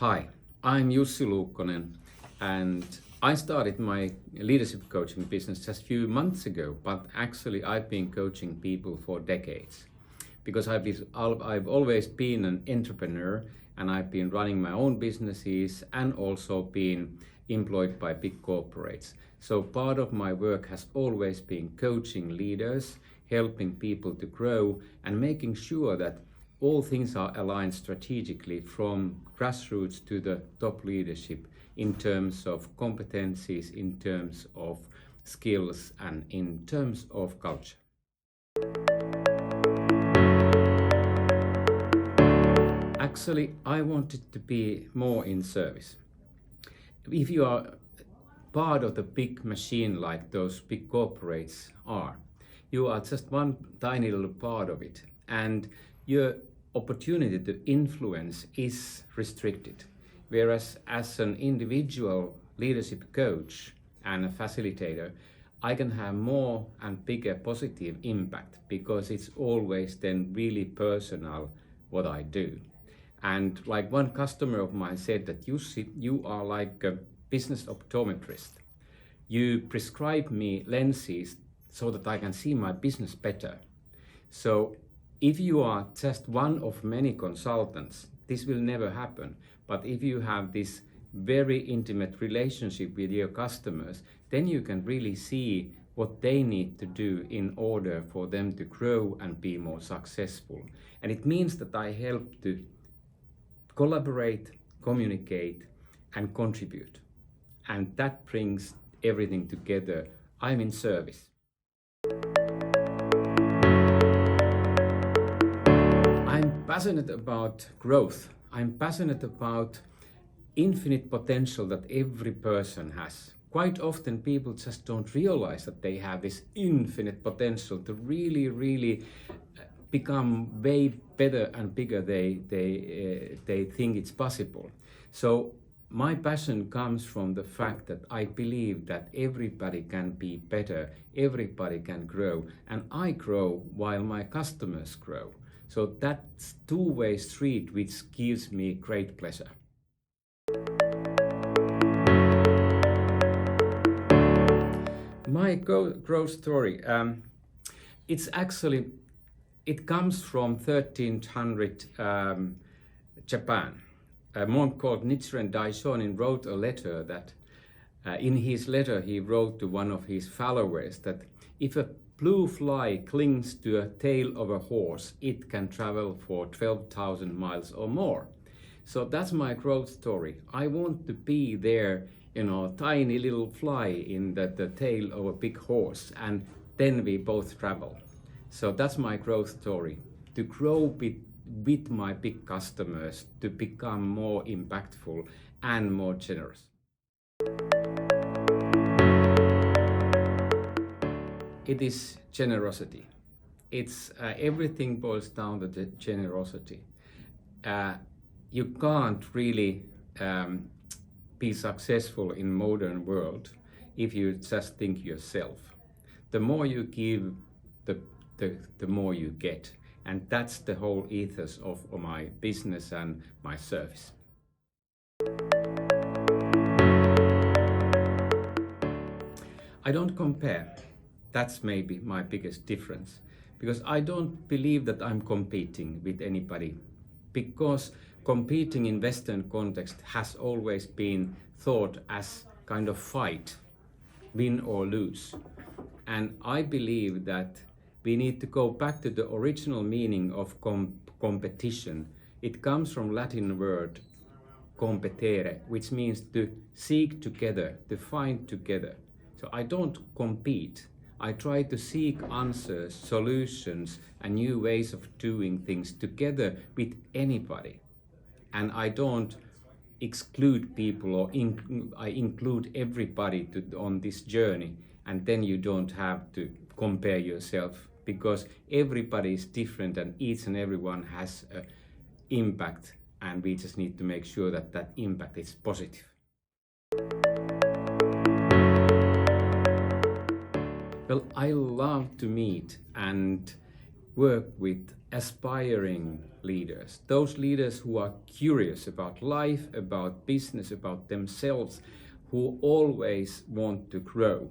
Hi, I'm Jussi Luukkonen, and I started my leadership coaching business just a few months ago, but actually I've been coaching people for decades because I've always been an entrepreneur, and I've been running my own businesses and also been employed by big corporates. So part of my work has always been coaching leaders, helping people to grow, and making sure that all things are aligned strategically from grassroots to the top leadership in terms of competencies, in terms of skills, and in terms of culture. Actually, I wanted to be more in service. If you are part of the big machine like those big corporates are, you are just one tiny little part of it, and your opportunity to influence is restricted. Whereas as an individual leadership coach and a facilitator, I can have more and bigger positive impact because it's always then really personal what I do. And like one customer of mine said that, Jussi, you are like a business optometrist. You prescribe me lenses so that I can see my business better. So if you are just one of many consultants, this will never happen. But if you have this very intimate relationship with your customers, then you can really see what they need to do in order for them to grow and be more successful. And it means that I help to collaborate, communicate, and contribute. And that brings everything together. I'm in service. I'm passionate about growth. I'm passionate about infinite potential that every person has. Quite often people just don't realize that they have this infinite potential to really become way better and bigger they think it's possible. So my passion comes from the fact that I believe that everybody can be better, everybody can grow, and I grow while my customers grow. So that's two-way street which gives me great pleasure. My growth story, it comes from 1300 Japan. A monk called Nichiren Daishonin wrote a letter that, in his letter he wrote to one of his followers that if a blue fly clings to a tail of a horse, it can travel for 12,000 miles or more. So that's my growth story. I want to be there, tiny little fly in the tail of a big horse, and then we both travel. So that's my growth story, to grow with my big customers, to become more impactful and more generous. It is generosity. It's everything boils down to the generosity. You can't really be successful in modern world if you just think yourself. The more you give, the more you get. And that's the whole ethos of my business and my service. I don't compare. That's maybe my biggest difference, because I don't believe that I'm competing with anybody, because competing in Western context has always been thought as kind of fight, win or lose. And I believe that we need to go back to the original meaning of competition. It comes from Latin word competere, which means to seek together, to find together. So I don't compete. I try to seek answers, solutions, and new ways of doing things together with anybody. And I don't exclude people, or I include everybody on this journey, and then you don't have to compare yourself, because everybody is different and each and everyone has an impact, and we just need to make sure that that impact is positive. Well, I love to meet, and work with aspiring leaders, those leaders who are curious about life, about business, about themselves, who always want to grow.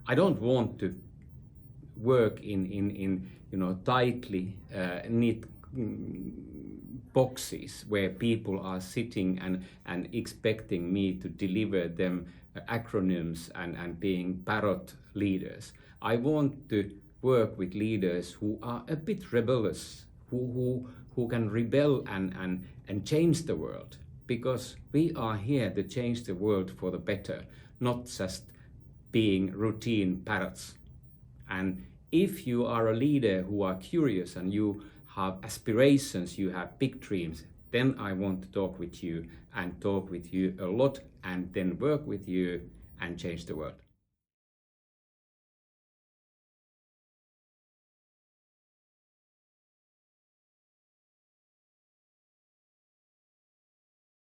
I don't want to work in tightly knit boxes where people are sitting and expecting me to deliver them acronyms and being parrot leaders. I want to work with leaders who are a bit rebellious, who can rebel and change the world, because we are here to change the world for the better, not just being routine parrots. And if you are a leader who are curious and you have aspirations, you have big dreams, then I want to talk with you and talk with you a lot and then work with you and change the world.